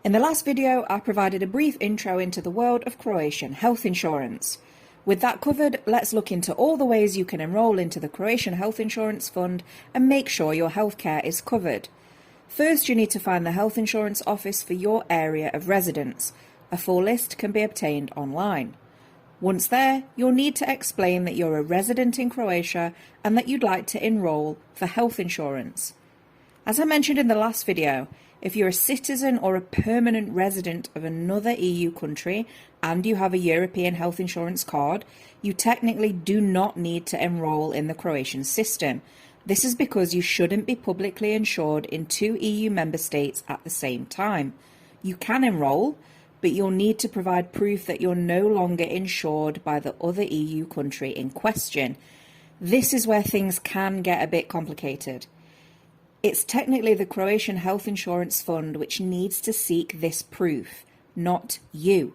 In the last video, I provided a brief intro into the world of Croatian health insurance. With that covered, let's look into all the ways you can enrol into the Croatian Health Insurance Fund and make sure your healthcare is covered. First, you need to find the health insurance office for your area of residence. A full list can be obtained online. Once there, you'll need to explain that you're a resident in Croatia and that you'd like to enrol for health insurance. As I mentioned in the last video, if you're a citizen or a permanent resident of another EU country and you have a European health insurance card, you technically do not need to enrol in the Croatian system. This is because you shouldn't be publicly insured in two EU member states at the same time. You can enrol, but you'll need to provide proof that you're no longer insured by the other EU country in question. This is where things can get a bit complicated. It's technically the Croatian Health Insurance Fund which needs to seek this proof, not you.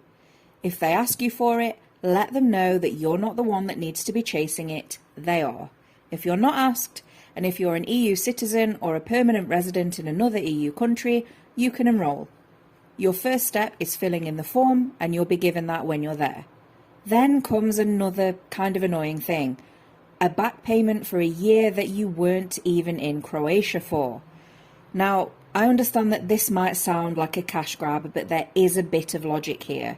If they ask you for it, let them know that you're not the one that needs to be chasing it, they are. If you're not asked, and if you're an EU citizen or a permanent resident in another EU country, you can enrol. Your first step is filling in the form, and you'll be given that when you're there. Then comes another kind of annoying thing. A back payment for a year that you weren't even in Croatia for. Now, I understand that this might sound like a cash grab, but there is a bit of logic here.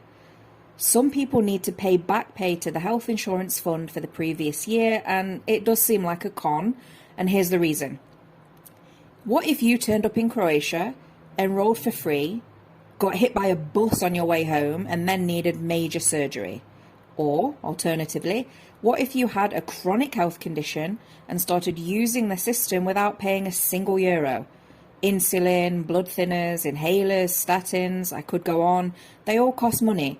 Some people need to pay back pay to the health insurance fund for the previous year, and it does seem like a con, and here's the reason. What if you turned up in Croatia, enrolled for free, got hit by a bus on your way home, and then needed major surgery? Or, alternatively, what if you had a chronic health condition and started using the system without paying a single euro? Insulin, blood thinners, inhalers, statins, I could go on. They all cost money.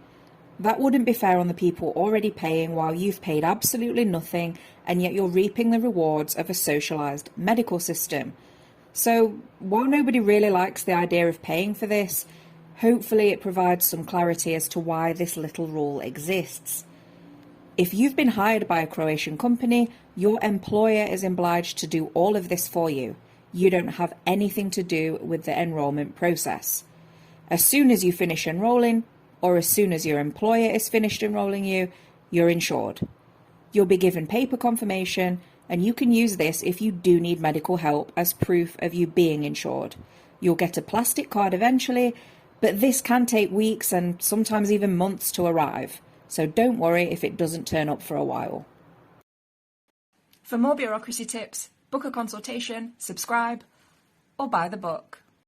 That wouldn't be fair on the people already paying while you've paid absolutely nothing, and yet you're reaping the rewards of a socialised medical system. So, while nobody really likes the idea of paying for this, hopefully it provides some clarity as to why this little rule exists. If you've been hired by a Croatian company, your employer is obliged to do all of this for you. You don't have anything to do with the enrolment process. As soon as you finish enrolling, or as soon as your employer is finished enrolling you, you're insured. You'll be given paper confirmation, and you can use this if you do need medical help as proof of you being insured. You'll get a plastic card eventually, but this can take weeks and sometimes even months to arrive. So don't worry if it doesn't turn up for a while. For more bureaucracy tips, book a consultation, subscribe, or buy the book.